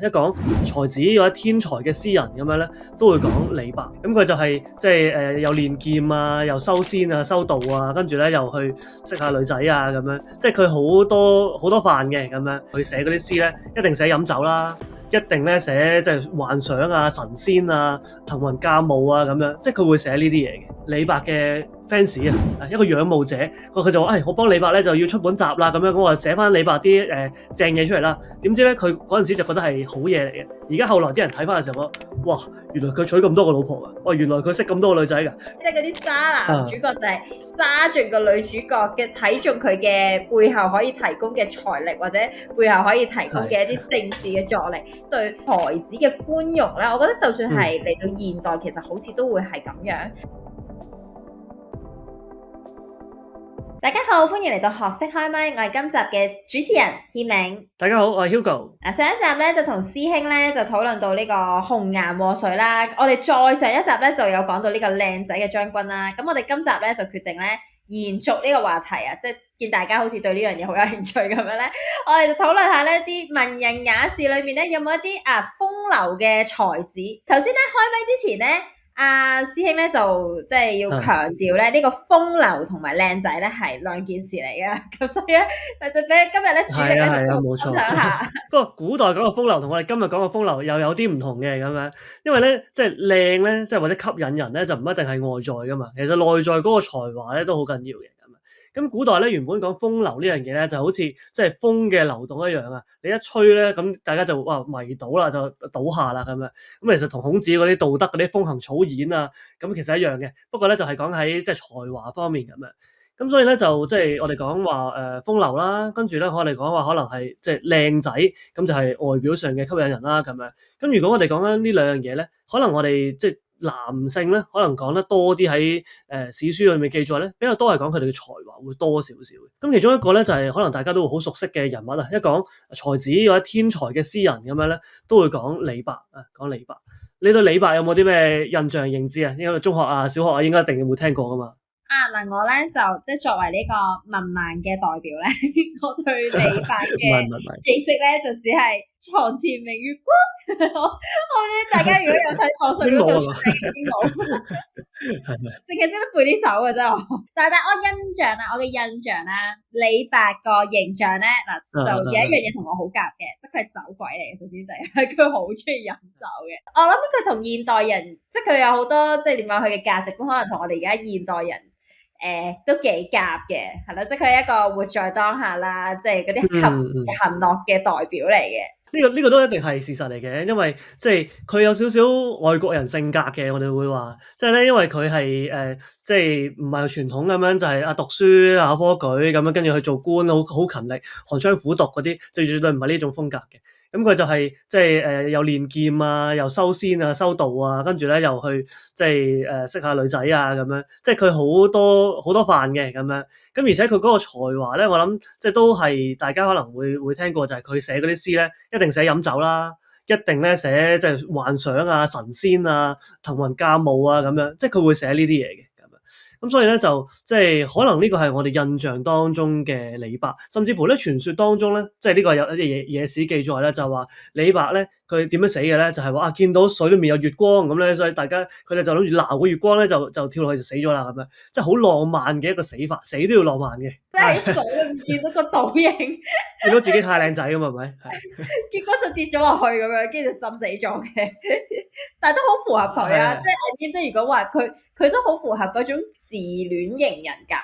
一講才子或者天才嘅詩人咁樣咧，都會講李白。咁佢就係又練劍啊，又修仙啊、修道啊，跟住咧又去識下女仔啊咁樣。即係佢好多飯嘅咁樣。佢寫嗰啲詩咧，一定寫飲酒啦，一定咧寫即係幻想啊、神仙啊、騰雲駕霧啊咁樣。即係佢會寫呢啲嘢嘅。李白嘅fans 啊，一個仰慕者，佢就話：我幫李白咧就要出本集啦，咁樣咁我寫翻李白啲正嘢出嚟啦。點知咧佢嗰陣時就覺得係好嘢嚟嘅。而家後來啲人睇翻嘅時候，哇！原來佢娶咁多個老婆㗎，哇！原來佢識咁多個女仔㗎。即係嗰啲渣男主角就係揸住個女主角嘅，睇中佢嘅背後可以提供嘅財力，或者背後可以提供嘅一啲政治嘅助力，對才子嘅寬容咧，我覺得就算係嚟到現代，其實好似都會係咁樣。大家好，歡迎嚟到學識開咪，我係今集嘅主持人獻明。大家好，我係 Hugo。上一集咧就同師兄咧就討論到呢個紅顏禍水啦，我哋再上一集咧就有講到呢個靚仔嘅將軍啦。咁我哋今集咧就決定咧延續呢個話題啊，即係見大家好似對呢樣嘢好有興趣咁樣咧，我哋就討論下呢啲文人雅士裏面咧有冇一啲風流嘅才子。頭先咧開咪之前咧，師兄咧就即係要強調咧呢個風流同埋靚仔咧係兩件事嚟嘅，咁所以咧就俾今日咧主力咧就分享下。不過古代講嘅風流同我哋今日講嘅風流又有啲唔同嘅咁樣，因為咧即係靚咧，即係或者吸引人咧就唔一定係外在噶嘛，其實內在嗰個才華咧都好緊要嘅。咁古代咧原本講風流呢樣嘢咧就好似即係風嘅流動一樣啊！你一吹咧，咁大家就迷倒啦，就倒下啦咁樣。咁其實同孔子嗰啲道德嗰啲風行草偃啊，咁其實一樣嘅。不過咧就係講喺即係才華方面咁樣。咁所以咧就即係我哋講話風流啦，跟住咧我哋講話可能係即係靚仔，咁就係外表上嘅吸引人啦咁樣。咁如果我哋講緊呢兩樣嘢咧，可能我哋即係男性咧，可能講得多啲喺史書裏面記載咧，比較多係講佢哋嘅才華會多少少嘅。咁其中一個咧就係可能大家都會好熟悉嘅人物啦，一講才子或者天才嘅詩人咁樣咧，都會講李白啊，講李白。你對李白有冇啲咩印象認知啊？因為中學啊、小學啊應該一定會聽過噶嘛。嗱，我咧就即係作為呢個文盲嘅代表咧，我對李白嘅認識咧就只係床前明月光。我知大家如果有睇網上嗰度出嚟嘅啲舞，淨係識得背呢首嘅啫。但係我嘅印象啦，李白個形象咧嗱，就有一樣嘢同我好夾嘅，即係佢係酒鬼嚟嘅。首先第一，佢好中意飲酒嘅。我諗佢同現代人，即係佢有好多即係點講，佢嘅價值觀可能同我哋而家現代人。都幾夾嘅，係啦，即係佢係一個活在當下啦，即係嗰啲及時行樂嘅代表嚟嘅。呢個都一定係事實嚟嘅，因為即係佢有少少外國人性格嘅，我哋會話，即係咧，因為佢係即係唔係傳統咁樣，就係讀書考科舉咁樣，跟住去做官，好勤力，寒窗苦讀嗰啲，就絕對唔係呢種風格嘅。咁佢就係即係又練劍啊，又修仙啊、修道啊，跟住咧又去即係識下女仔啊咁樣，即係佢好多飯嘅咁樣。咁而且佢嗰個才華咧，我諗即係都係大家可能會聽過，就係佢寫嗰啲詩咧，一定寫飲酒啦，一定咧寫即係幻想啊、神仙啊、騰雲駕霧啊咁樣，即係佢會寫呢啲嘢嘅。咁所以咧就即係可能呢個係我哋印象當中嘅李白，甚至乎咧傳說當中咧，即係呢個有一啲野史記載咧，就係話李白咧佢點樣死嘅咧，就係話見到水裏面有月光咁咧，所以大家佢哋就諗住撈個月光咧就跳落去就死咗啦咁樣，即係好浪漫嘅一個死法，死都要浪漫嘅。即係喺水裏面見到個倒影，見到自己太靚仔咁係咪？結果就跌咗落去咁樣，跟住就浸死咗嘅。但係都好符合佢啊！即係如果話佢都好符合嗰種自戀型人格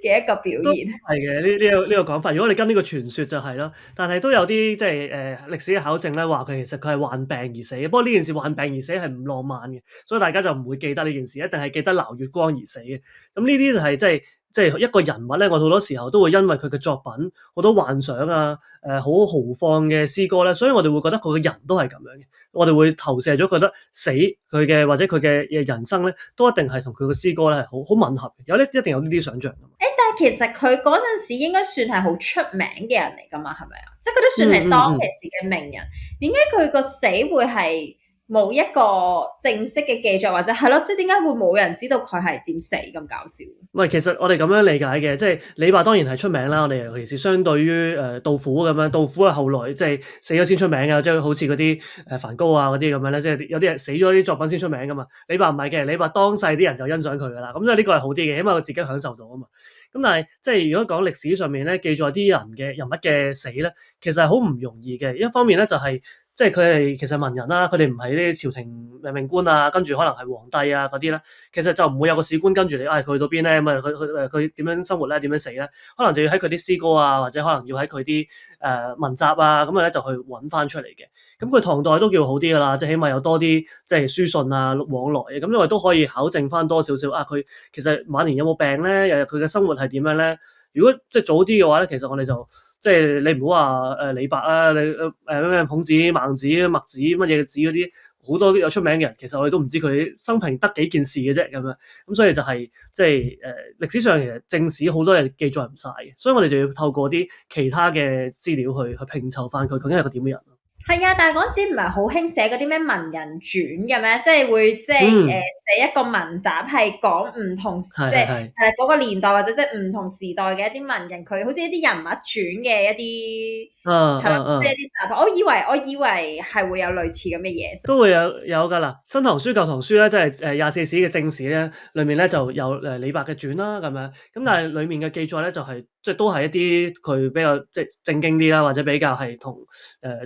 嘅一個表現。係嘅，呢個講法。如果你跟呢個傳說就係咯，但係都有啲即係歷史嘅考證咧，話佢其實佢係患病而死嘅。不過呢件事患病而死係唔浪漫嘅，所以大家就唔會記得呢件事，一定係記得撈月光而死嘅。咁呢啲就係即係一個人物咧，我好多時候都會因為佢嘅作品好多幻想啊，好豪放嘅詩歌咧，所以我哋會覺得佢嘅人都係咁樣嘅，我哋會投射咗覺得死佢嘅或者佢嘅人生咧，都一定係同佢嘅詩歌咧係好吻合嘅，一定有呢啲想像。但係其實佢嗰陣時應該算係好出名嘅人嚟㗎嘛，係咪啊？即係佢都算係當其時嘅名人，點解佢個死會係冇一個正式嘅記載，或者係咯，即係點解會冇人知道佢係點死咁搞笑？唔係，其實我哋咁樣理解嘅，即係李白當然係出名啦。我哋尤其是相對於杜甫咁樣，杜甫係後來即係死咗先出名嘅，即係好似嗰啲梵高啊嗰啲咁樣咧，即係有啲人死咗啲作品先出名噶嘛。李白唔係嘅，李白當世啲人就欣賞佢噶啦，咁即係呢個係好啲嘅，起碼佢自己享受到啊嘛。咁但係即係如果講歷史上面咧記載啲人物嘅死咧，其實係好唔容易嘅。一方面咧就係、即係佢係其實文人啦，佢哋唔係啲朝廷命官啊，跟住可能係皇帝啊嗰啲咧，其實就唔會有個史官跟住你，佢去到邊咧，咁啊佢點樣生活咧，點樣死咧，可能就要喺佢啲詩歌啊，或者可能要喺佢啲文集啊，咁啊咧就去揾翻出嚟嘅。咁佢唐代都叫好啲噶啦，即係起碼有多啲即係書信啊往來嘅，咁因為都可以考證翻多少少啊，佢其實晚年有冇病咧，又佢嘅生活係點樣咧？如果即係早啲嘅話咧，其實我哋就即係你唔好話李白啊，你咩孔子、孟子、墨子乜嘢子嗰啲好多有出名嘅人，其實我哋都唔知佢生平得幾件事嘅啫咁樣。咁所以就係即係歷史上其實正史好多嘢記載唔晒嘅，所以我哋就要透過啲其他嘅資料去拼湊翻佢究竟係個點嘅人。係啊，但係嗰時唔係好興寫嗰啲咩文人傳嘅咩？即係會即係寫一個文集係講唔同即係嗰個年代或者即係唔同時代嘅一啲文人，佢好似一啲人物傳嘅一啲係啦，即係一啲集合。我以為係會有類似咁嘅嘢，都會有㗎啦。新唐書舊唐書咧，即係24史嘅正史咧，裏面咧就有李白嘅傳啦咁樣。咁但係裡面嘅記載咧就係即係都係一啲佢比較即係正經啲啦，或者比較係同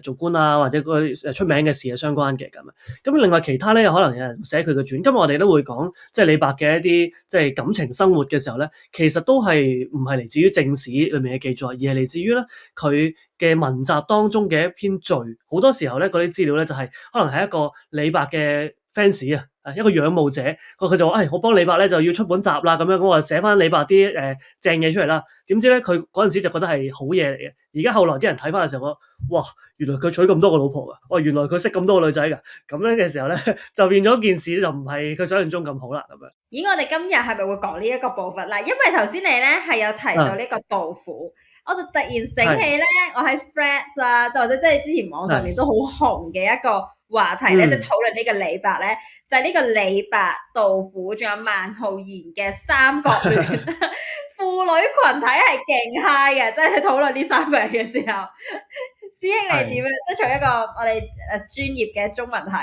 做官啊或者嗰啲出名嘅事係相關嘅咁啊。咁另外其他咧，可能有人寫佢嘅傳。今日我哋都會講即係李白嘅一啲即係感情生活嘅時候咧，其實都係唔係嚟自於正史裏面嘅記載，而係嚟自於咧佢嘅文集當中嘅一篇序。好多時候咧，嗰啲資料咧就係可能係一個李白嘅 fans 啊，一個仰慕者，佢就話：我幫李白咧就要出本集啦，咁樣咁我寫翻李白啲正嘢出嚟啦。點知咧佢嗰陣時就覺得係好嘢嚟嘅。而家後來啲人睇翻嘅時候，哇！原來佢娶咁多個老婆㗎，原來佢識咁多個女仔㗎。咁樣嘅時候咧，就變咗件事就唔係佢想象中咁好啦。咁樣。咦？我哋今日係咪會講呢一個部分啦？因為頭先你咧係有提到呢個杜甫。我就突然醒起咧，我喺 Threads 啊，就或者即係之前網上面都好紅嘅一個話題咧，即係討論呢個李白咧，就係呢個李白、杜甫仲有孟浩然嘅三角戀，婦女群體係勁 high 嘅，即係討論呢三個人嘅時候，師兄你點樣？即係從一個我哋專業嘅中文系，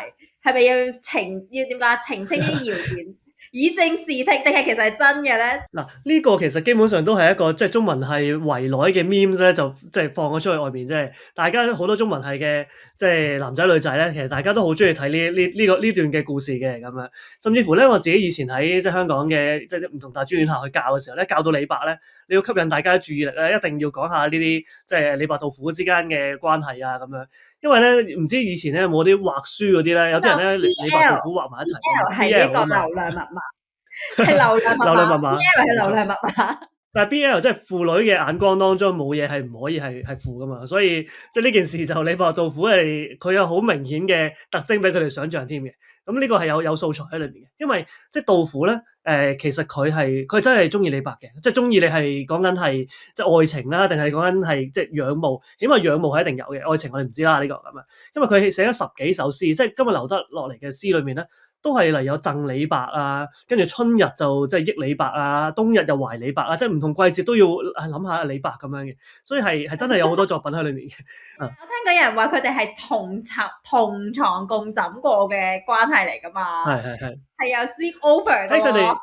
係咪要點講澄清啲謠言？以正視聽定係其實係真嘅咧？嗱，呢個其實基本上都係一個即係中文系圍內嘅 meme 咧，就即係放咗出去外面，即係大家好多中文系嘅即係男仔女仔咧，其實大家都好中意睇呢段嘅故事嘅咁樣。甚至乎咧，我自己以前喺即係香港嘅即係唔同大專院校去教嘅時候咧，教到李白咧，你要吸引大家注意力咧，一定要講下呢啲即係李白杜甫之間嘅關係啊咁樣。因為咧，唔知以前咧有冇啲畫書嗰啲咧，有啲人咧李白杜甫畫埋一齊。係呢個流量密碼。係流量密碼 ，BL 係流量密碼。但係 BL 即係婦女嘅眼光當中冇嘢係唔可以係負噶嘛，所以即係呢件事就李白杜甫係佢有好明顯嘅特徵俾佢哋想象添嘅。咁呢個係有素材喺裏面嘅，因為即係杜甫咧其實佢真係中意李白嘅，即係中意你係講緊係即係愛情啦，定係講緊係即係仰慕？起碼仰慕係一定有嘅，愛情我哋唔知啦呢個咁啊。因為佢寫咗10幾首詩，即係今日留得落嚟嘅詩裏面咧。都係嚟有贈李白啊，跟住春日就即係憶李白啊，冬日又懷李白啊，即係唔同季節都要諗下李白咁樣嘅，所以係真係有好多作品喺裏面嘅。我聽過有人話佢哋係同床共枕過嘅關係嚟㗎嘛，係有 sleep over 㗎喎。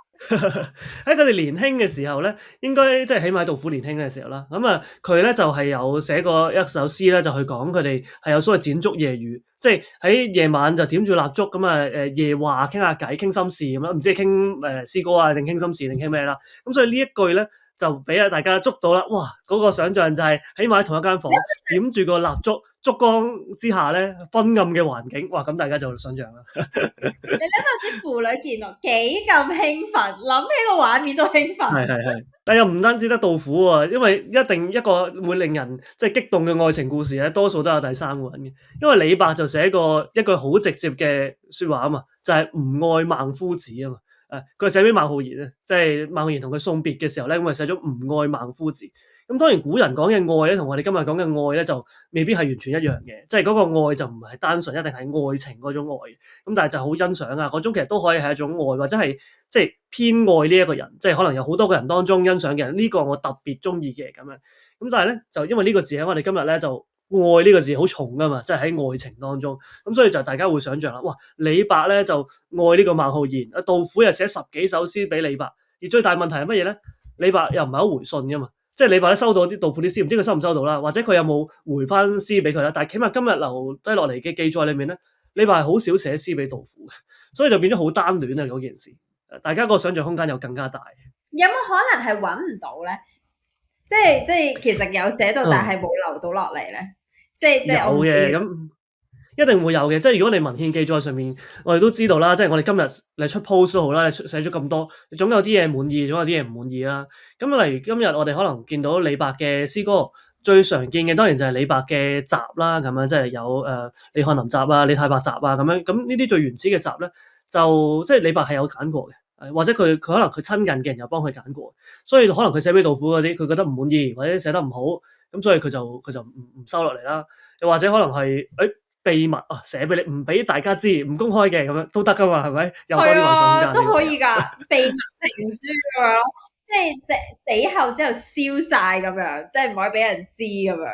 喺佢哋年輕嘅時候咧，應該即係起碼杜甫年輕嘅時候啦。咁啊，佢咧就係有寫過一首詩咧，就去講佢哋係有所謂剪燭夜語，即係喺夜晚就點住蠟燭咁啊，夜話傾下偈，傾心事咁啦，唔知係傾詩歌啊，定傾心事定傾咩啦。咁所以呢一句咧就俾大家捉到啦。哇！嗰個想像就係起碼喺同一間房點住個蠟燭。燭光之下咧，昏暗嘅環境，哇！咁大家就想像啦。你諗下啲父女見落幾咁興奮，諗起個畫面都興奮。係，但又唔單止得杜甫喎，因為一定一個會令人即係激動嘅愛情故事咧，多數都有第三個人嘅。因為李白就寫過一句好直接嘅説話啊嘛，就係唔愛孟夫子啊嘛。佢係寫俾孟浩然咧，即係孟浩然同佢送別嘅時候咧，咁啊寫咗吾愛孟夫子。咁當然古人講嘅愛咧，同我哋今日講嘅愛咧，就未必係完全一樣嘅，即係嗰個愛就唔係單純一定係愛情嗰種愛嘅。咁但係就好欣賞啊，嗰種其實都可以係一種愛，或者係即係偏愛呢一個人，即係可能有好多個人當中欣賞嘅人，呢個我特別中意嘅咁樣。咁但係咧，就因為呢個字喺我哋今日咧就愛呢個字好重噶嘛，即係喺愛情當中，咁所以就大家會想象啦，哇！李白咧就愛呢個孟浩然，杜甫又寫10幾首詩俾李白，而最大問題係乜嘢咧？李白又唔係好回信噶嘛。即係李白咧收到啲杜甫啲詩，唔知佢收唔收到啦，或者佢有冇回翻詩俾佢啦？但係起碼今日留低落嚟嘅記載裏面咧，李白係好少寫詩俾杜甫嘅，所以就變咗好單戀啊嗰件事。大家個想像空間又更加大。有冇可能係揾唔到咧？即係其實有寫到，但係冇留到落嚟咧。即係有嘅咁。一定會有嘅，即係如果你文獻記載上面，我哋都知道啦，即係我哋今日你出 post 都好啦，你寫咗咁多，總有啲嘢滿意，總有啲嘢唔滿意啦。咁例如今日我哋可能見到李白嘅詩歌，最常見嘅當然就係李白嘅集啦，咁樣即係有李翰林集啊、李太白集啊咁樣。咁呢啲最原始嘅集咧，就即係李白係有揀過嘅，或者佢可能佢親近嘅人又幫佢揀過，所以可能佢寫俾杜甫嗰啲，佢覺得唔滿意或者寫得唔好，咁所以佢就唔收落嚟啦。又或者可能係秘密啊，寫俾你，唔俾大家知，唔公開嘅咁樣都得噶嘛，係咪？有多啲幻想空間都可以噶，秘密情書咁樣咯，即係死後之後燒晒咁樣，即係唔可以俾人知咁樣。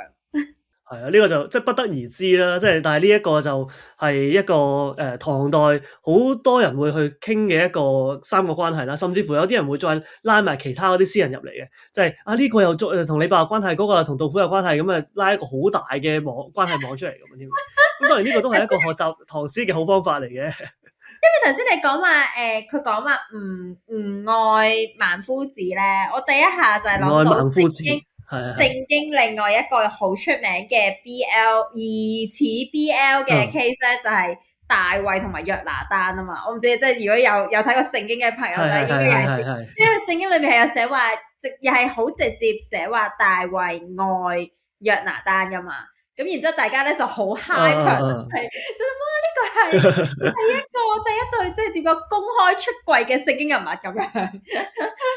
係啊，呢個就即係不得而知啦，即係但係呢一個就係一個唐代好多人會去傾嘅一個三角關係啦，甚至乎有啲人會再拉埋其他嗰啲詩人入嚟嘅，即係呢個又同李白有關係，嗰個又同杜甫有關係，咁啊拉一個好大嘅關係網出嚟咁添。咁當然呢個都係一個學習唐詩嘅好方法嚟嘅。因為頭先你講話佢講話唔愛孟夫子咧，我第一下就係諗到聖經另外一個好出名嘅 BL 疑似 BL 嘅 case 咧，就係大衛同埋約拿單啊嘛。我唔知即係如果有睇過聖經嘅朋友咧，應該有知，因為聖經裏面係有寫話，又係好直接寫話大衛愛約拿單噶嘛。咁然之後大家咧就好 hyper，係真係哇！呢個係一個第一對即係點講公開出櫃嘅聖經人物咁樣。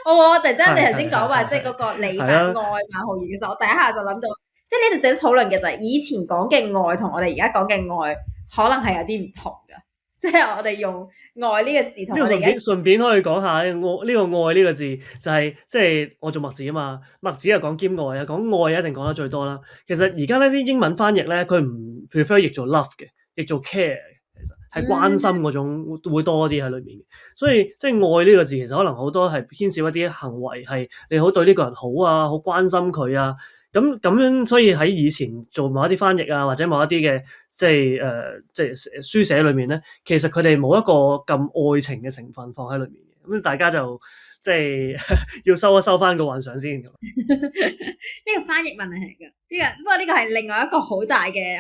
我突然之間你頭先講話即係嗰個李白愛孟浩然嘅時候，我第一下就諗到，即係呢度值得討論嘅就係以前講嘅愛同我哋而家講嘅愛可能係有啲唔同嘅。即係我哋用愛呢個字同我哋而家順便可以講下呢個愛呢個字就係即係我做墨子啊嘛，墨子又講兼愛啊，講愛一定講得最多啦。其實而家呢啲英文翻譯咧，佢唔 prefer 譯做 love 嘅，譯做 care 嘅，其實係關心嗰種會多啲喺裏面嘅。所以即係愛呢個字其實可能好多係牽涉一啲行為，係你好對呢個人好啊，好關心佢啊。咁樣，所以喺以前做某一啲翻譯啊，或者某一啲嘅即係書寫裏面咧，其實佢哋冇一個咁愛情嘅成分放喺裏面嘅。咁大家就即係要收一收翻個幻想先。呢個翻譯問題嚟㗎，不過呢個係另外一個好大嘅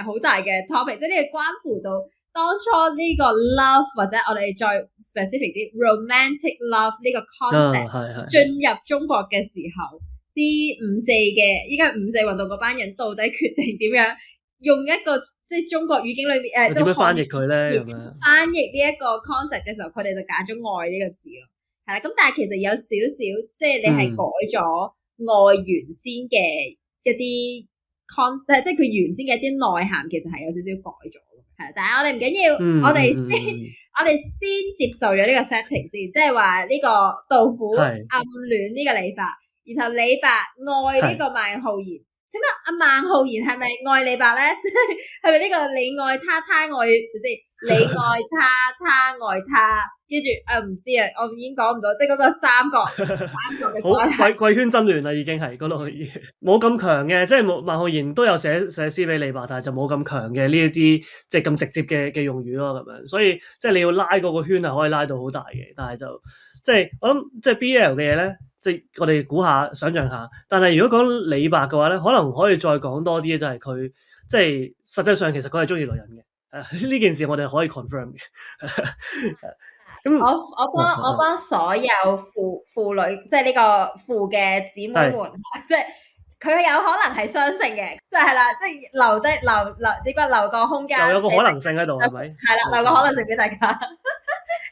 topic， 即係呢個關乎到當初呢個 love 或者我哋再 specific 啲 romantic love 呢個 concept 進入中國嘅時候。啲依家五四運動嗰班人到底決定點樣用一個即係中國語境裏面點樣翻譯佢咧？咁樣翻譯呢一個 concept 嘅時候，佢哋就揀咗愛呢個字咯。係啦，咁但係其實有少少即係你係改咗愛原先嘅一啲 concept，即係佢原先嘅一啲內涵，其實係有少少改咗。係，但係我哋唔緊要，我哋先接受咗呢個 setting 先，即係話呢個杜甫暗戀呢個李白。然後李白愛呢個孟浩然，請問阿孟浩然係咪愛李白咧？即係咪呢個你愛他，他愛你愛他，他愛他，跟住唔知啊，我已經講唔到，即係嗰個三角嘅關係。好貴圈真亂啦，已經係嗰度冇咁強嘅，即係孟浩然都有寫詩俾李白，但係就冇咁強嘅呢一啲即係咁直接嘅用語咯，咁樣。所以即係你要拉嗰個圈係可以拉到好大嘅，但係就即係我諗即係 BL 嘅嘢咧。即係我哋估下、想像下，但係如果講李白嘅話咧，可能可以再講多啲，就係佢即係實際上其實佢係中意女人嘅。呢件事我哋可以 confirm 嘅。咁我幫所有婦女，即係呢個父嘅姊妹們，即係佢有可能係雙性嘅，即係啦，即係留個空間，有個可能性喺度係咪？係啦，留個可能性俾大家。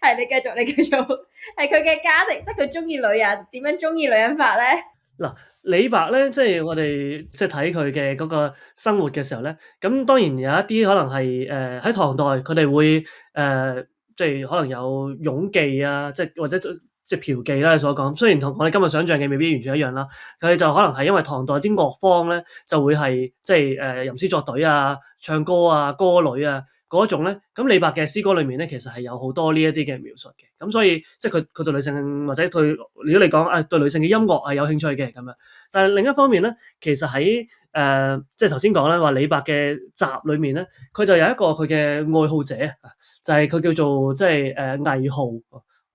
係你繼續。係佢嘅家庭，即係佢中意女人，點樣中意女人法咧？嗱，李白咧，即係我哋即係睇佢嘅嗰個生活嘅時候咧，咁當然有一啲可能係喺唐代佢哋會即係可能有詠妓啊，即係或者即係嫖妓啦，你所講。雖然同我哋今日想象嘅未必完全一樣啦，佢就可能係因為唐代啲樂坊咧就會係即係吟詩作對啊、唱歌啊、歌女啊。嗰種咧，咁李白嘅詩歌裏面咧，其實係有好多呢一啲嘅描述嘅，咁所以即係佢對女性或者對，如果你講對女性嘅音樂係有興趣嘅咁樣，但係另一方面咧，其實喺即係頭先講啦，話李白嘅集裏面咧，佢就有一個佢嘅愛好者啊，就係佢叫做即係魏浩。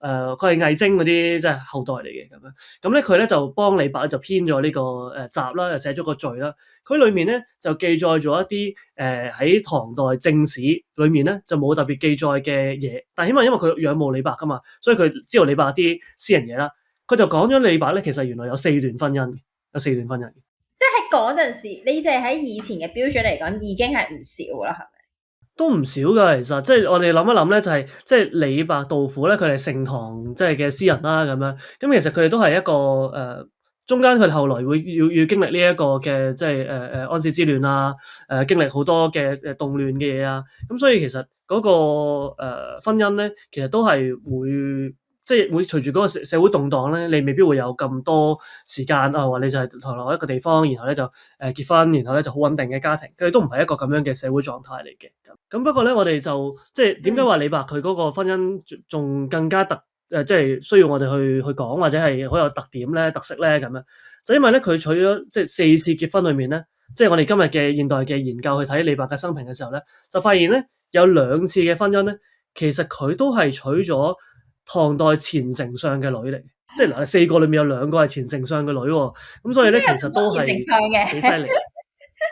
佢係魏徵嗰啲即係後代嚟嘅咁樣，咁咧佢咧就幫李白咧就編咗呢個集啦，又寫咗個序啦。佢裏面咧就記載咗一啲喺唐代正史裏面咧就冇特別記載嘅嘢，但起碼因為佢仰慕李白噶嘛，所以佢知道李白啲私人嘢啦。佢就講咗李白咧，其實原來有4段婚姻嘅，有4段婚姻嘅。即係喺嗰陣時，你淨係喺以前嘅標準嚟講，已經係唔少啦，係咪？都唔少㗎，其實即係我哋諗一諗咧，就係即係李白、杜甫咧，佢哋盛唐即係嘅詩人啦，咁樣。咁其實佢哋都係一個中間佢哋後來會要經歷呢一個嘅即係安史之亂啊，經歷好多嘅動亂嘅嘢啊。咁所以其實嗰個婚姻咧，其實都係會。即係會隨住嗰個社會動盪咧，你未必會有咁多時間啊！話你就係投落一個地方，然後咧就結婚，然後咧就好穩定嘅家庭，佢哋都唔係一個咁樣嘅社會狀態嚟嘅。咁不過咧，我哋就即係點解話李白佢嗰個婚姻仲更加即係需要我哋去講，或者係好有特點咧、特色咧咁樣？就因為咧佢娶咗即係4次結婚裏面咧，即係我哋今日嘅現代嘅研究去睇李白嘅生平嘅時候咧，就發現咧有2次嘅婚姻咧，其實佢都係娶咗唐代前丞相嘅女嚟，即係嗱4個裏面有2個係前丞相嘅女喎，咁所以咧其實都係幾犀利。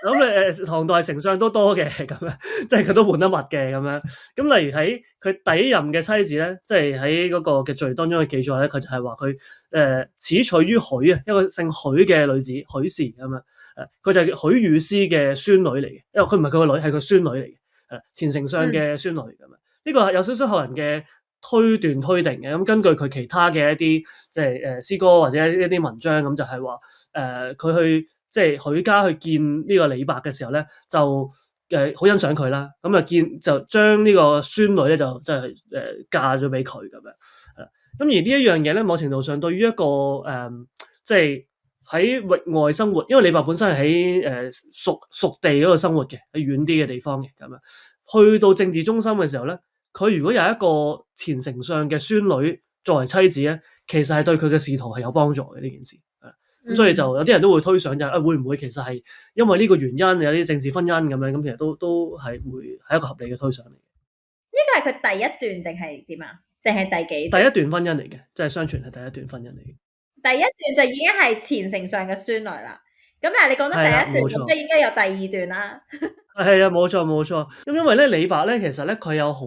咁唐代丞相都多嘅咁樣，即係佢都換得密嘅咁樣。咁例如喺佢第一任嘅妻子咧，即係喺嗰個嘅序當中嘅記載咧，佢就係話佢始娶於許啊，一個姓許嘅女子許氏咁樣。佢就係許與斯嘅孫女嚟嘅，因為佢唔係佢個女，係佢孫女嚟嘅。前丞相嘅孫女咁樣。呢個係有少少後人嘅推斷推定嘅，咁根據佢其他嘅一啲即係詩歌或者一啲文章咁就係話佢去即係許家去見呢個李白嘅時候咧，就好欣賞佢啦，咁就將呢個孫女咧就即係嫁咗俾佢咁樣。咁而呢一樣嘢咧，某程度上對於一個即係喺域外生活，因為李白本身係喺蜀地嗰度生活嘅，喺遠啲嘅地方嘅咁樣，去到政治中心嘅時候咧。佢如果有一個前丞相嘅孫女作為妻子咧，其實係對佢嘅仕途係有幫助嘅呢件事。咁所以就有啲人都會推想就係會唔會其實係因為呢個原因有啲政治婚姻咁樣，咁其實都係會係一個合理嘅推想嚟嘅。呢個係佢第一段定係點啊？定係第幾段？第一段婚姻嚟嘅，即係相傳係第一段婚姻嚟嘅。第一段就已經係前丞相嘅孫女啦。咁但係你講得第一段，即係應該有第2段啦。係啊，冇錯。咁因為咧，李白咧，其實咧佢有好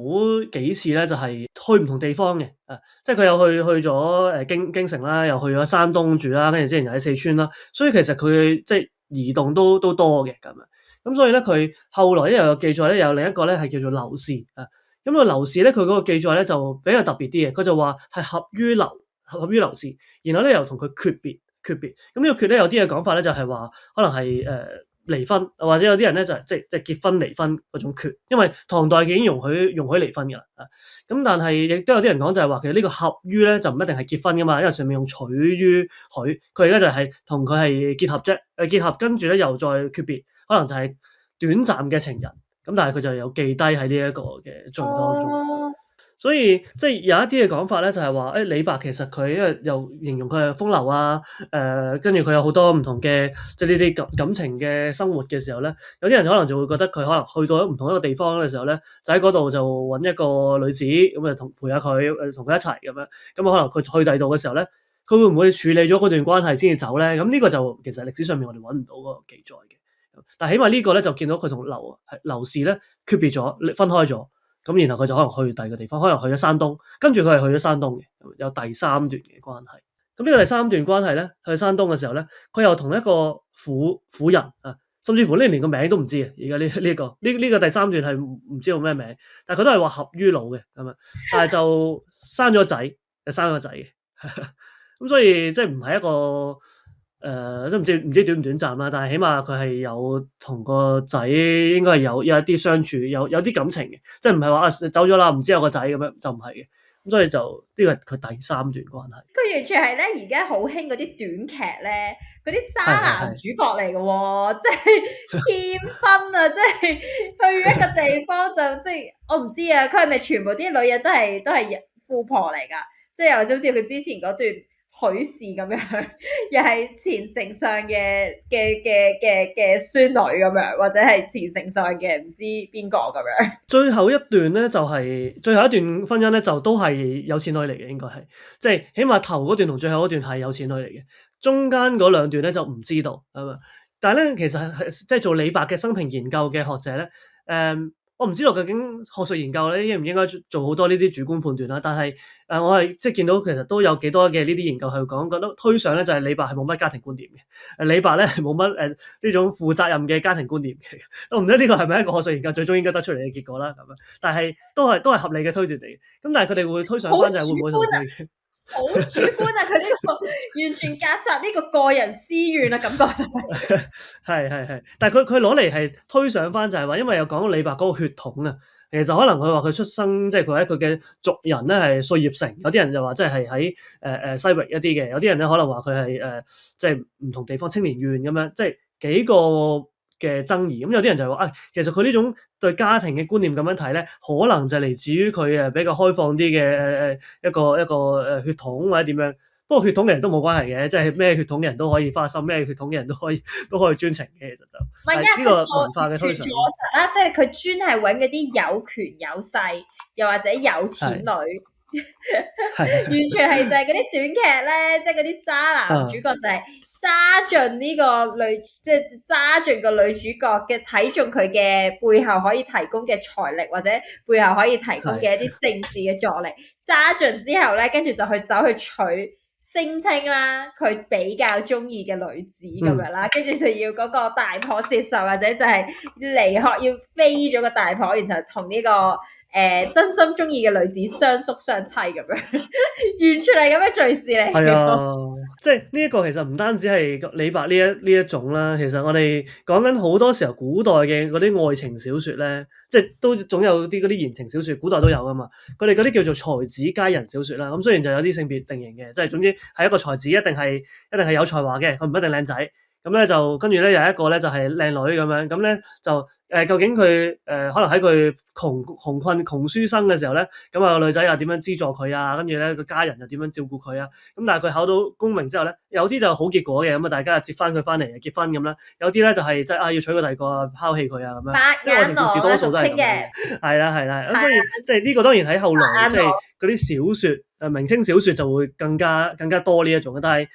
幾次咧，就係去唔同地方嘅，即係佢有去咗京城啦，又去咗山東住啦，跟住之前又喺四川啦，所以其實佢即係移動都多嘅咁樣。咁所以咧，佢後來咧又有記載咧，有另一個咧係叫做劉氏啊。咁個劉氏咧，佢嗰個記載咧就比較特別啲嘅，佢就話係合於劉氏，然後咧又同佢訣別。咁呢個訣咧有啲嘅講法咧就係話可能係離婚，或者有啲人咧就係即係結婚離婚嗰種訣，因為唐代已經容許離婚㗎啦。咁但係亦都有啲人講就係話其實呢個合於咧就唔一定係結婚㗎嘛，因為上面用娶於許，佢而家就係同佢係結合啫，結合跟住咧又再訣別，可能就係短暫嘅情人。咁但係佢就有記低喺呢一個嘅序當中。所以即係有一啲嘅講法咧，就係話李白其實佢因為又形容佢係風流啊，跟住佢有好多唔同嘅即係呢啲感情嘅生活嘅時候咧，有啲人可能就會覺得佢可能去到唔同一個地方嘅時候咧，就喺嗰度就揾一個女子咁啊陪下佢，同佢一齊咁樣。咁可能佢去第二度嘅時候咧，佢會唔會處理咗嗰段關係先至走咧？咁呢個就其實歷史上面我哋揾唔到嗰個記載嘅。但係起碼呢個咧就見到佢同劉氏咧訣別咗，分開咗。咁然後佢就可能去第二個地方，可能去咗山東，跟住佢係去咗山東嘅，有第3段嘅關係。咁呢個第3段關係咧，去山東嘅時候咧，佢又同一個婦人啊，甚至乎呢連個名都唔知啊！而家呢個第3段係唔知道咩名，但係佢都係話合於老嘅咁啊，但係就生咗仔，就生咗個仔嘅。咁所以即係唔係一個都唔知短唔短暫啦，但係起碼佢係有同個仔應該係有一啲相處，有啲感情嘅，即係唔係話走咗啦，唔知有個仔咁樣，就唔係嘅。咁所以就呢個係佢第三段關係。佢完全係咧，而家好興嗰啲短劇咧，嗰啲渣男主角嚟嘅喎，即係騙婚啊！即係去一個地方就即係我唔知啊，佢係咪全部啲女人都係富婆嚟㗎？即係又好似佢之前嗰段許氏咁樣，又係前丞相嘅孫女咁樣，或者係前丞相嘅唔知邊個咁樣。最後一段咧就係、最後一段婚姻咧就都係有錢女嚟嘅，應該係即係起碼頭嗰段同最後嗰段係有錢女嚟嘅，中間嗰兩段咧就唔知道係嘛。但係咧其實係即係做李白嘅生平研究嘅學者咧，我唔知道究竟學術研究咧應唔應該做好多呢啲主觀判斷啦。但係我係即係見到其實都有幾多嘅呢啲研究去講，覺得推想咧就係李白係冇乜家庭觀念嘅。李白咧係冇乜呢種負責任嘅家庭觀念嘅。我唔知呢個係咪一個學術研究最終應該得出嚟嘅結果啦。咁樣，但係都係合理嘅推斷嚟嘅。咁但係佢哋會推想翻就係會唔會同佢好主觀啊！佢呢個完全夾雜呢個人私怨啊，感覺上係，但係佢攞嚟係推想翻就係話，因為有講到李白嗰個血統啊，其實可能佢話佢出生即係佢喺佢嘅族人咧係碎葉城，有啲人就話即係喺西域一啲嘅，有啲人咧可能話佢係即係唔同地方青年縣咁樣，即係幾個嘅爭議。咁有啲人就話其實佢呢種對家庭嘅觀念咁樣睇咧，可能就係嚟自於佢比較開放啲嘅一個血統或者點樣。不過血統嘅人都冇關係嘅，即係咩血統嘅人都可以花心，咩血統嘅人都可以專情嘅，其實就唔係啊，呢個文化嘅推崇啦，即係佢專係揾嗰啲有權有勢，又或者有錢女，完全係就係嗰啲短劇咧，即係嗰啲渣男主角就係揸盡呢個女，即係揸盡個女主角嘅睇中佢嘅背後可以提供嘅財力，或者背後可以提供嘅一啲政治嘅助力，揸盡之後咧，跟住就去走去娶。聲稱啦，佢比較中意嘅女子咁樣啦，跟住就要嗰個大婆接受，或者就係離學要飛咗個大婆，然後同呢個真心中意嘅女子相宿相妻咁樣，完全係咁嘅敘事嚟。係啊，即係呢一個其實唔單止係李白呢一種啦，其實我哋講緊好多時候古代嘅嗰啲愛情小説咧，即係都總有啲嗰啲言情小説，古代都有噶嘛。佢哋嗰啲叫做才子佳人小説啦。咁雖然就有啲性別定型嘅，即係總之係一個才子一定係有才華嘅，佢唔一定靚仔。咁咧就跟住咧有一個咧就係靚女咁樣，咁咧就究竟佢可能喺佢窮困窮書生嘅時候咧，咁個女仔又點樣資助佢啊？跟住咧個家人又點樣照顧佢啊？咁但係佢考到功名之後咧，有啲就好結果嘅，咁啊大家接翻佢翻嚟結婚咁啦。有啲咧就係即係要娶個第二個拋棄佢啊咁樣。即係愛情故事多數都係咁嘅。係啦，咁所以即係呢個當然喺後來即係嗰啲小説明清小説就會更加多呢一種嘅，但係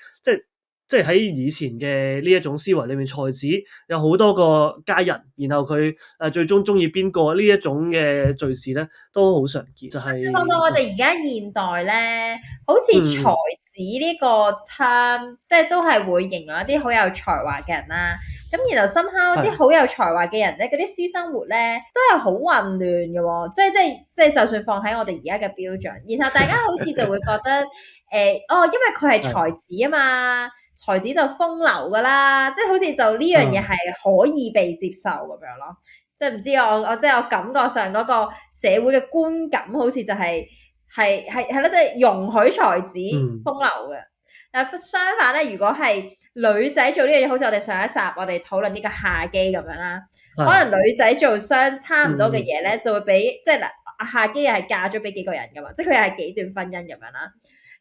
即係喺以前嘅呢一種思維裏面，才子有好多個佳人，然後佢最終中意邊個呢一種嘅敘事咧，都好常見。就係放到我哋而家現代咧，好似才子呢個 term，即係都係會形容一啲好有才華嘅人啦。咁然後somehow啲好有才華嘅人咧，嗰啲私生活咧都係好混亂嘅喎。即係就算放喺我哋而家嘅標準，然後大家好似就會覺得因為佢係才子啊嘛。才子就風流噶啦，即係好似就呢樣嘢係可以被接受咁樣咯。即係唔知我即係我感覺上嗰個社會嘅觀感，好似就係咯，即係容許才子風流嘅。但相反咧，如果係女仔做呢樣嘢，好似我哋上一集我哋討論呢個夏姬咁樣啦，可能女仔做差唔多嘅嘢咧，就會俾即係嗱，夏姬又係嫁咗俾幾個人噶嘛，即係佢又係幾段婚姻咁樣啦。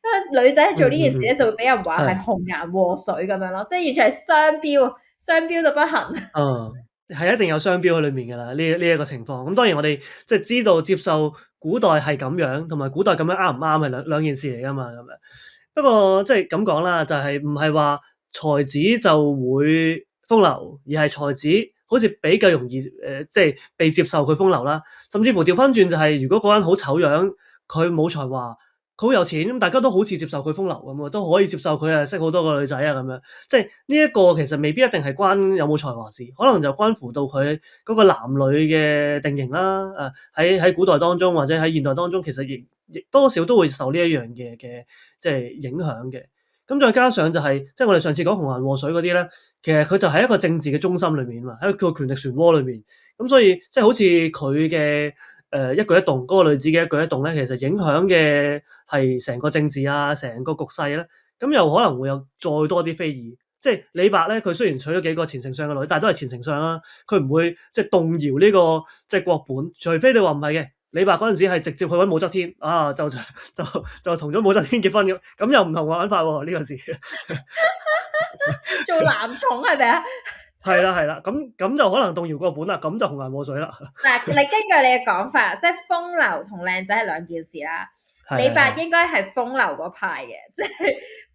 因為女仔做呢件事咧，就會俾人話係紅顏禍水咁樣咯，即係完全係雙標到不行。係一定有雙標喺裏面噶啦，呢一個情況。咁當然我哋即係知道接受古代係咁樣，同埋古代咁樣啱唔啱係兩件事嚟噶嘛咁樣。不過即係咁講啦，就係唔係話才子就會風流，而係才子好似比較容易即係被接受佢風流啦。甚至乎調翻轉就係，如果嗰個人好醜樣，佢冇才華。佢好有錢，咁大家都好似接受佢風流咁啊，都可以接受佢識好多個女仔啊咁樣。即係呢一個其實未必一定係關有冇才華事，可能就關乎到佢嗰個男女嘅定型啦。喺古代當中或者喺現代當中，其實亦亦多少都會受呢一樣嘢嘅即係影響嘅。咁再加上就係、即係我哋上次講紅顏禍水嗰啲咧，其實佢就喺一個政治嘅中心裏面嘛，喺個權力漩渦裏面。咁所以即係好似佢嘅一舉一動，嗰、個女子嘅一舉一動咧，其實影響嘅係成個政治啊，成個局勢咧。咁又可能會有再多啲非議。即係李白咧，佢雖然娶咗幾個前丞相嘅女，但係都係前丞相啦，佢唔會即係動搖呢個即係國本，除非你話唔係嘅。李白嗰陣時係直接去揾武則天啊，就同咗武則天結婚咁又唔同玩法喎呢個事。做男寵係咪啊？係啦，咁就可能動搖國本啦，咁就紅顏禍水啦。嗱，你根據你嘅講法，即係風流同靚仔係兩件事啦。李白應該係風流嗰派嘅，即係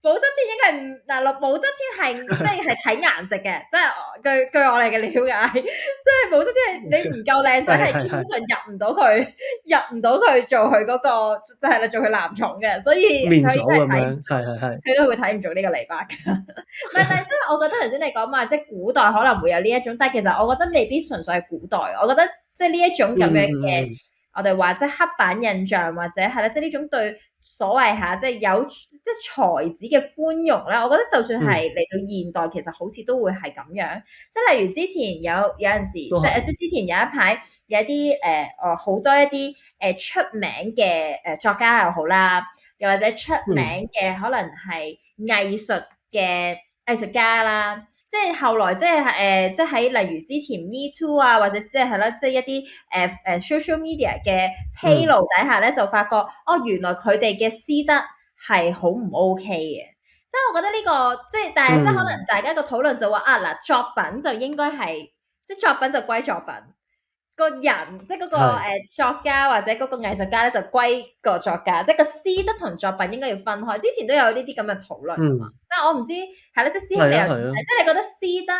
武則天應該係嗱，武則天係即係睇顏值嘅，即係據我哋嘅了解，即係武則天你唔夠靚仔係基本上入唔到佢做佢嗰個即係做佢男寵嘅，所以面手咁樣，係佢都會睇唔中呢個李白㗎。唔係，但係即係我覺得頭先你講話，即係古代可能會有呢一種，但係其實我覺得未必純粹係古代，我覺得即係呢一種咁樣嘅。我哋話即係刻板印象或者係咧，即係呢種對所謂嚇即係有即係才子嘅寬容咧，我覺得就算係嚟到現代，其實好似都會係咁樣。即係例如之前有陣時，即係之前有一排有一啲好多一啲出名嘅作家又好啦，又或者出名嘅可能係藝術家啦。即係後來即係即係喺例如之前 Me Too 啊，或者即係啦，即係一啲social media 嘅披露底下咧，就發覺原來佢哋嘅私德係好唔 OK 嘅。即係我覺得呢個即係，但係即係可能大家個討論就話嗱，作品就應該係即係作品就歸作品。個人即係嗰個作家或者嗰個藝術家咧，就歸個作家，即係個私德同作品應該要分開。之前都有呢啲咁嘅討論㗎嘛，即係我唔知係啦，即係師兄你又點睇？即係你覺得私德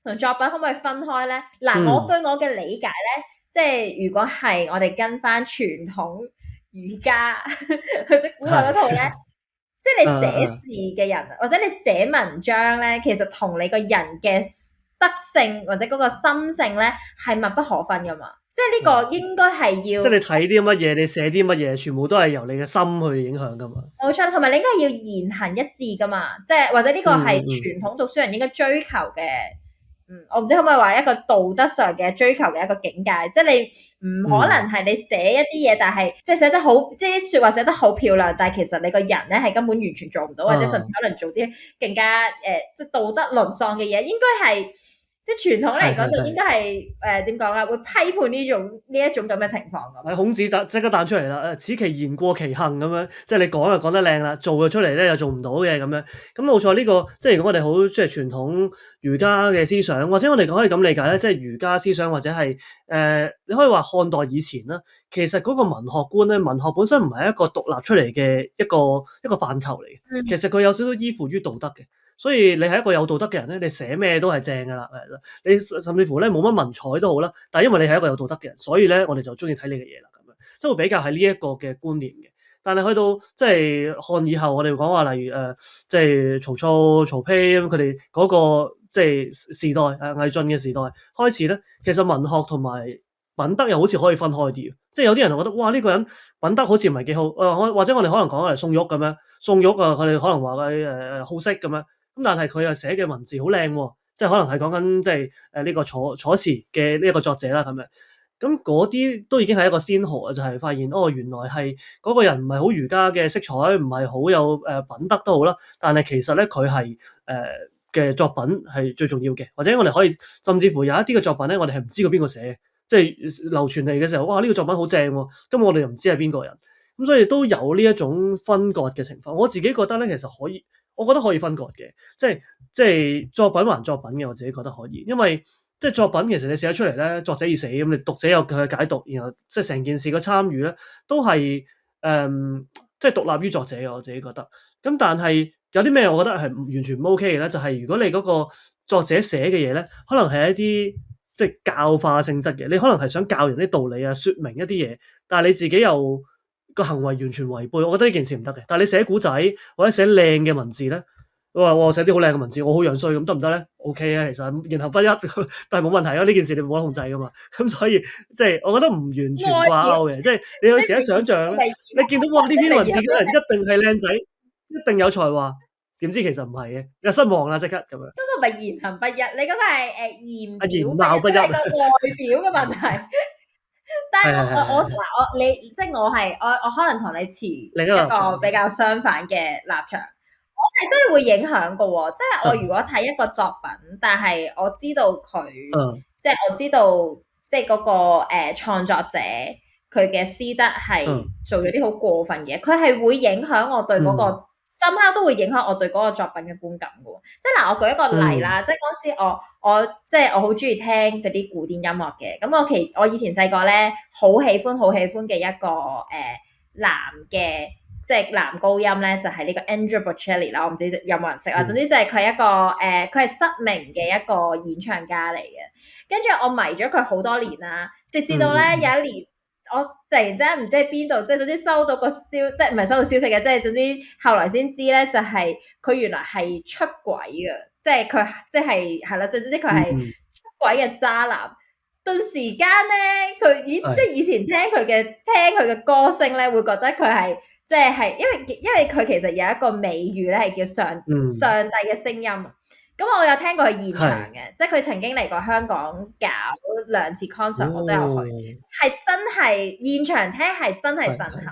同作品可唔可以分開咧？嗱，我據我嘅理解咧，即係如果係我哋跟翻傳統儒家或者古代嗰套咧，即係你寫字嘅人或者你寫文章咧，其實同你個人嘅德性或者嗰個心性咧係密不可分噶嘛，即係呢個應該係要，即係你睇啲乜嘢，你寫啲乜嘢，全部都係由你嘅心去影響噶嘛。冇錯，同埋你應該係要言行一致噶嘛，即係或者呢個係傳統讀書人應該追求嘅。我唔知可唔可以話一個道德上嘅追求嘅一個境界，即係你唔可能係你寫一啲嘢，但係即係寫得好，即係啲説話寫得好漂亮，但係其實你個人咧係根本完全做唔到，或者甚至可能做啲更加即係道德淪喪嘅嘢，應該係。即係傳統嚟講，就應該係點講啊？會批判呢一種咁嘅情況咁。孔子即刻彈出嚟啦！此其言過其行咁樣，即係你講就講得靚啦，做咗出嚟咧又做唔到嘅咁樣。咁冇錯，呢個即係如果我哋好即係傳統儒家嘅思想，或者我哋可以咁理解咧，即係儒家思想或者係你可以話漢代以前啦，其實嗰個文學觀咧，文學本身唔係一個獨立出嚟嘅一個範疇嚟嘅。其實佢有少少依附於道德嘅。所以你係一個有道德嘅人咧，你寫咩都係正噶啦，你甚至乎咧冇乜文采都好啦，但係因為你係一個有道德嘅人，所以咧我哋就中意睇你嘅嘢啦，咁樣即係會比較係呢一個嘅觀念嘅。但係去到即係漢以後，我哋講話例如即係曹操、曹丕咁佢哋嗰個即係時代魏晉嘅時代開始咧，其實文學同埋品德又好似可以分開啲，即係有啲人覺得哇呢個人品德好似唔係幾好，或者我哋可能講宋玉咁樣，宋玉啊佢哋可能話佢好色咁樣。咁但係佢又寫嘅文字好靚喎，即係可能係講緊即係呢個楚辭嘅呢一個作者啦咁樣。咁嗰啲都已經係一個先河，就係發現原來係嗰個人唔係好儒家嘅色彩，唔係好有品德都好啦。但係其實咧佢係嘅作品係最重要嘅，或者我哋可以甚至乎有一啲嘅作品咧，我哋係唔知佢邊個寫嘅，即係流傳嚟嘅時候，哇呢個作品好正喎，咁我哋又唔知係邊個人，咁所以都有呢一種分割嘅情況。我自己覺得咧，其實可以。我覺得可以分割嘅，即係作品還作品嘅，我自己覺得可以，因為即係作品其實你寫咗出嚟咧，作者已死咁，你讀者有佢嘅解讀，然後即係成件事嘅參與咧，都係即係獨立於作者嘅，我自己覺得。咁但係有啲咩我覺得係完全唔 OK 嘅咧，就係如果你嗰個作者寫嘅嘢咧，可能係一啲即係教化性質嘅，你可能係想教人啲道理啊，説明一啲嘢，但係你自己又個行為完全違背，我覺得呢件事唔得嘅。但係你寫古仔或者寫靚嘅文字咧，我寫啲好靚嘅文字，我好樣衰咁得唔得咧？OK 啊，其實言行不一，但係冇問題啊。呢件事你冇得控制噶嘛。咁所以即係我覺得唔完全掛鈎嘅，即係你有時一想像咧，你見到哇呢篇文字嘅人一定係靚仔，一定有才華，點知其實唔係嘅，又失望啦即刻咁樣。嗰個唔係言行不一，你嗰個係言貌不一，係個外表嘅問題。但係你即係我可能同你持一個比較相反嘅立場。我係真係會影響嘅喎，即係我如果睇一個作品，但係我知道佢，即係我知道即係嗰個創作者佢嘅私德係做咗啲好過分嘅嘢，佢係會影響我對嗰個深刻都會影響我對嗰個作品嘅觀感嘅喎。即係嗱，我舉一個例啦，即係嗰時我即係我好中意聽嗰啲古典音樂嘅，咁我以前細個咧好喜歡嘅一個男嘅。即係男高音咧，就係呢個 Andrea Bocelli 啦，我唔知有冇人識啦。總之就係佢係一個佢係失明嘅一個演唱家嚟嘅。跟住我迷咗佢好多年啦，直至到咧有一年，我突然之間唔知喺邊度，即係總之收到個即係唔係收到消息嘅，即係總之後來先知咧，就係佢原來係出軌嘅，即係佢即係啦，即係總之佢係出軌嘅渣男。頓時間咧，佢即係以前聽佢嘅歌聲咧，會覺得佢係。即係因為佢其實有一個美譽咧，係叫上帝嘅聲音。咁我有聽過佢現場嘅，即係佢曾經嚟過香港搞2次 concert，我都有去，係真係現場聽係真係震撼嘅。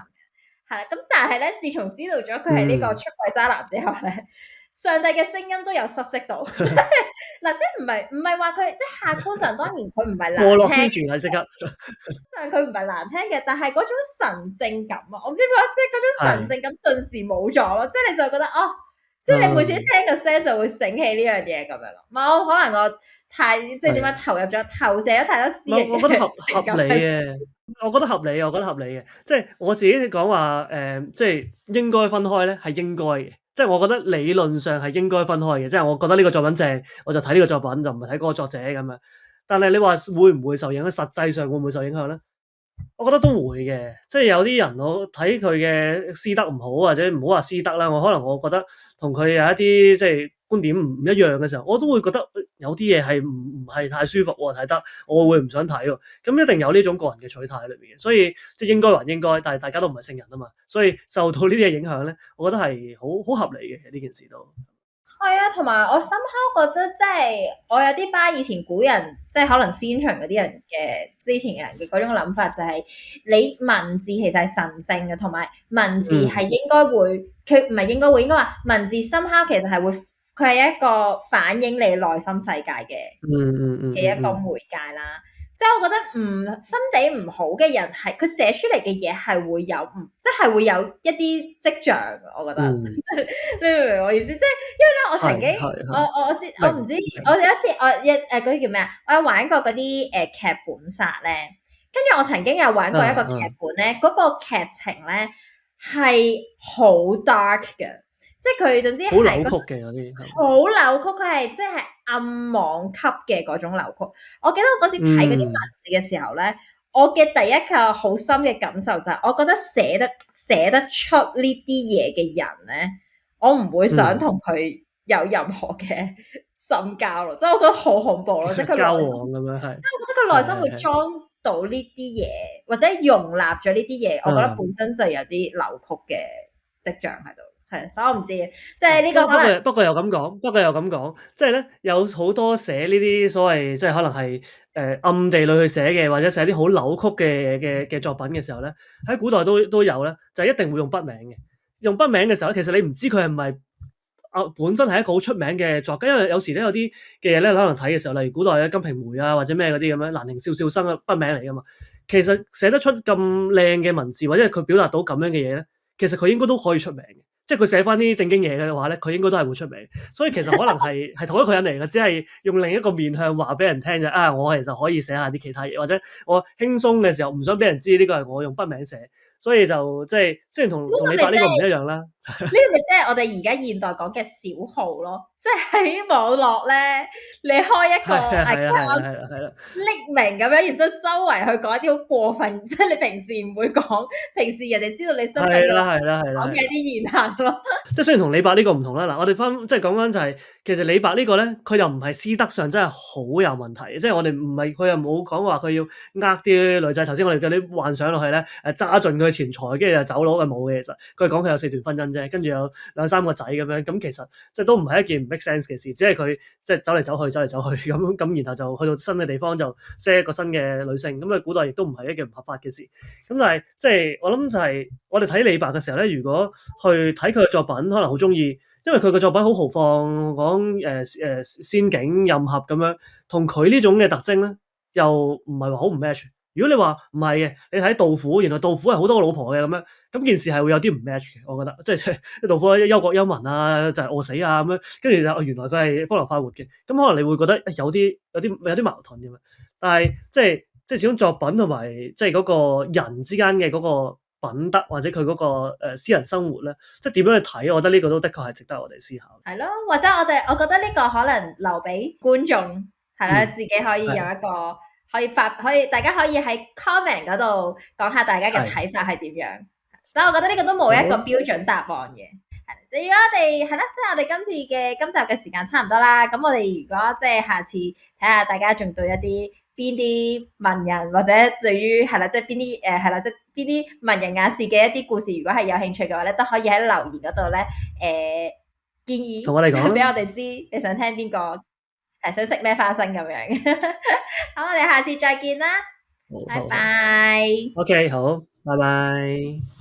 係啦，咁但係咧，自從知道咗佢係呢個出軌渣男之後咧，上帝嘅聲音都有失色到。嗱，即係唔係話佢即係客觀上當然佢唔係難聽，過落天前係即刻。上佢唔係難聽嘅，但係嗰種神聖感啊，我唔知點解，即係嗰種神聖感頓時冇咗咯，即係你就覺得哦，即係你每次聽個聲就會醒起呢樣嘢咁樣咯。冇可能我太即係點樣投射咗太多私人嘅，我覺得合理嘅，我覺得合理嘅，即係我自己講話即係應該分開咧，係應該嘅。即係我覺得理論上係應該分開嘅，即係我覺得呢個作品正，我就睇呢個作品，就唔係睇嗰個作者咁樣。但係你話會唔會受影響？實際上會唔會受影響咧？我覺得都會嘅，即係有啲人我睇佢嘅私德唔好，或者唔好話私德啦，我覺得同佢有一啲即係觀點唔一樣嘅時候，我都會覺得有啲嘢係唔係太舒服喎，睇得我會唔想睇喎。咁一定有呢種個人嘅取態喺裏面嘅，所以即係應該還應該，但係大家都唔係聖人啊嘛，所以受到呢啲嘅影響咧，我覺得係好合理嘅呢件事都。係啊，同埋我深刻覺得即係我有啲巴以前古人，即係可能先秦嗰啲人嘅之前嘅人嘅嗰種諗法，就係你文字其實係神聖嘅，同埋文字係應該會，佢唔係應該會，應該話文字深刻其實係會，佢係一個反映你內心世界嘅一個媒介啦。即係我覺得心地唔好嘅人係佢寫出嚟嘅嘢係會有即係會有一啲跡象嘅，我覺得。你明唔明我意思？即係因為咧，我曾經我唔知我有一次嗰啲叫咩啊？我有玩過嗰啲劇本殺咧，跟住我曾經有玩過一個劇本咧，嗰個劇情咧係好 dark 嘅。即係佢總之係好扭曲嘅嗰啲，好扭曲，佢係即係暗網級嘅嗰種扭曲。我記得我嗰時睇嗰啲文字嘅時候咧，我嘅第一個好深嘅感受就係，我覺得寫得出呢啲嘢嘅人咧，我唔會想同佢有任何嘅深交咯，即係我覺得好恐怖咯，即係佢交往咁樣係。即係我覺得佢內心會裝到呢啲嘢，或者容納咗呢啲嘢，我覺得本身就有啲扭曲嘅跡象喺度。係，所以我唔知，即係呢個不過又咁講，即係咧有好多寫呢啲所謂即係可能係暗地裏去寫嘅，或者寫啲好扭曲嘅作品嘅時候咧，喺古代都有咧，就係一定會用筆名嘅。用筆名嘅時候咧，其實你唔知佢係唔係本身係一個好出名嘅作家，因為有時咧有啲嘅嘢咧可能睇嘅時候，例如古代嘅《金瓶梅》啊，或者咩嗰啲咁樣，蘭亭笑笑生嘅筆名嚟噶嘛。其實寫得出咁靚嘅文字，或者佢表達到咁樣嘅嘢咧，其實佢應該都可以出名嘅。即係佢寫翻啲正經嘢嘅話咧，佢應該都係會出名。所以其實可能係同一個人嚟嘅，只係用另一個面向話俾人聽啫。我其實可以寫下啲其他嘢，或者我輕鬆嘅時候唔想俾人知呢個係我用筆名寫，所以就即係雖然同李白呢個唔一樣啦。呢個咪即係我哋而家現代講嘅小號咯，即係喺網絡咧，你開一個匿名咁樣，然之後周圍去講一啲好過分，即係你平時唔會講，平時人哋知道你身份嘅講嘅啲言行咯。即係雖然同李白呢個唔同啦，嗱，我哋即係講緊就係，其實李白呢個咧，佢又唔係師德上真係好有問題，即係我哋唔係佢又冇講話佢要呃啲女仔。頭先我哋嗰啲幻想落去咧，揸盡佢錢財，跟住就走佬嘅冇嘅。其實佢講佢有4段婚姻啫，跟住有2、3個仔咁樣，咁其實即係都唔係一件唔 make sense 嘅事，只係佢即係走嚟走去咁，然後就去到新嘅地方就識一個新嘅女性，咁古代亦都唔係一件唔合法嘅事。咁但係即係我諗就係我哋睇李白嘅時候咧，如果去睇佢嘅作品，可能好中意，因為佢嘅作品好豪放，講仙境任俠咁樣，同佢呢種嘅特徵咧，又唔係話好唔 match。如果你話唔係嘅，你睇杜甫，原來杜甫係好多個老婆嘅咁樣，咁件事係會有啲唔 match 嘅，我覺得，即係杜甫憂國憂民啊，就係餓死啊咁樣，跟住就原來佢係風流快活嘅，咁可能你會覺得有啲矛盾咁樣，但係即係始終作品同埋即係嗰個人之間嘅嗰個品德或者佢嗰個私人生活咧，即係點樣去睇，我覺得呢個都的確係值得我哋思考。係咯，或者我覺得呢個可能留俾觀眾係啦，自己可以有一個。大家可以喺 comment 嗰度講下大家嘅睇法係點樣，所以我覺得呢個都冇一個標準答案嘅。係，如果我哋係啦，即係我哋今集嘅時間差唔多啦。咁我哋如果即係下次睇下大家仲對一啲邊啲文人或者對於係啦，即係邊啲係啦，即係邊啲文人雅士嘅一啲故事，如果係有興趣嘅話咧，都可以喺留言嗰度咧建議同我哋講，俾我哋知你想聽邊個。想食咩花生咁樣，好，我哋下次再見啦，拜拜。OK，好，拜拜。